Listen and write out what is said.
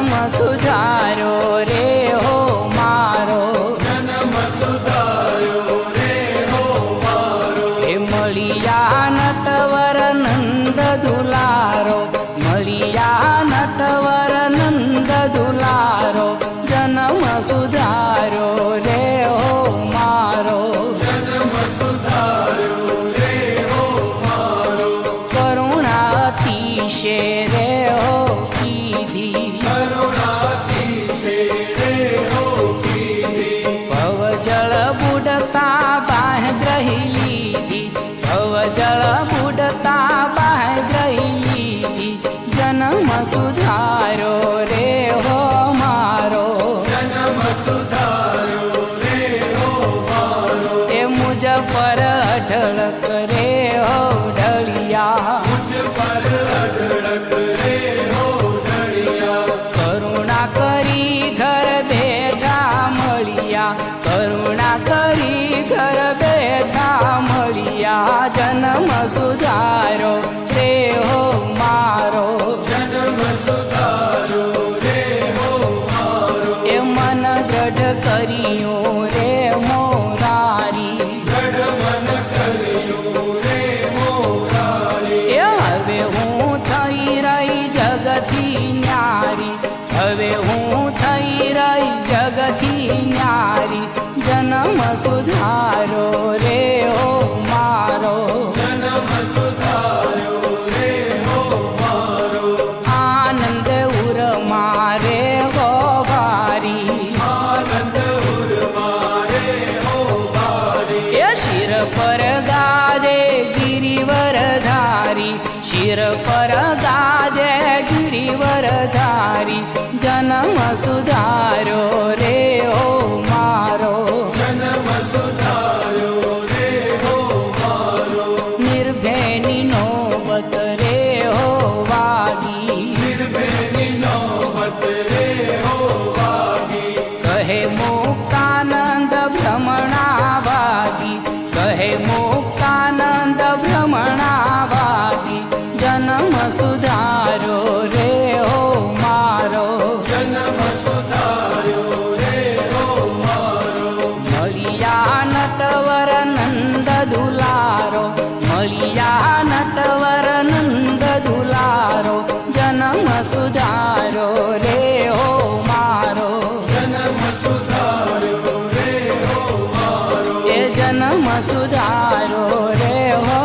જન્મ સુધાર્યો રે હો મારો, જન્મ સુધાર્યો રે હો મારો. એ મળિયા નટવર નંદ દુલારો, મળિયા નટવર નંદ દુલારો, જન્મ સુધાર્યો રે હો મારો, જન્મ સુધાર્યો રે હો મારો. કરુણા અતિશે રે હો કીધી, કરુણાતિશે રે હો કીધી. ભવજળ બુડતા બાંધ્રહી લીધી, ભવજળ બુડતા બાંધ્રહી લીધી, જન્મ સુધાર્યો રે હો મારો, જન્મ સુધાર્યો રે હો મારો. એ મુજ પર અઢળક રે હો ઢળિયા, મુજ પર અઢળક રે હો ઢળિયા. કરુણા કરી ઘર બેઠા મળિયા, કરુણા કરી ઘર બેઠા મળિયા, જન્મ સુધારો રે હો મારો, જન્મ સુધાર્યો રે હો મારો. એ મન દ્રઢ કર્યું રે મોરારી, દ્રઢ મન કર્યું રે મોરારી. એ હવે હું થઈ રહી જગતી ન્યારી, હવે હું થઈ રહી જગતી ન્યારી, જન્મ સુધારો રે હો મારો, જન્મ સુધાર્યો રે હો મારો. આનંદ ઉરમાં રે હો ભારી, આનંદ ઉરમાં રે હો ભારી. એ શિર પર ગાજે ગિરિવર ધારી, શિર પર ગાજે ગિરિવર ધારી, જન્મ સુધારો રે હો મારો, જન્મ સુધાર્યો રે હો મારો. નિર્ભેની નોબત રે હો વાગી, નિર્ભયની નોબત રે હો વાગી. કહે મુક્તાનંદ ભ્રમણા ભાગી, કહે મુક્તાનંદ ભ્રમણા ભાગી, જન્મ સુધારો રે હો મારો, જન્મ સુધાર્યો રે હો મારો. મળિયા નટવર નંદ દુલારો, મળિયા નટવર નંદ દુલારો, જન્મ સુધારો રે હો મારો, જન્મ સુધાર્યો રે હો મારો. એ જન્મ સુધારો રે હો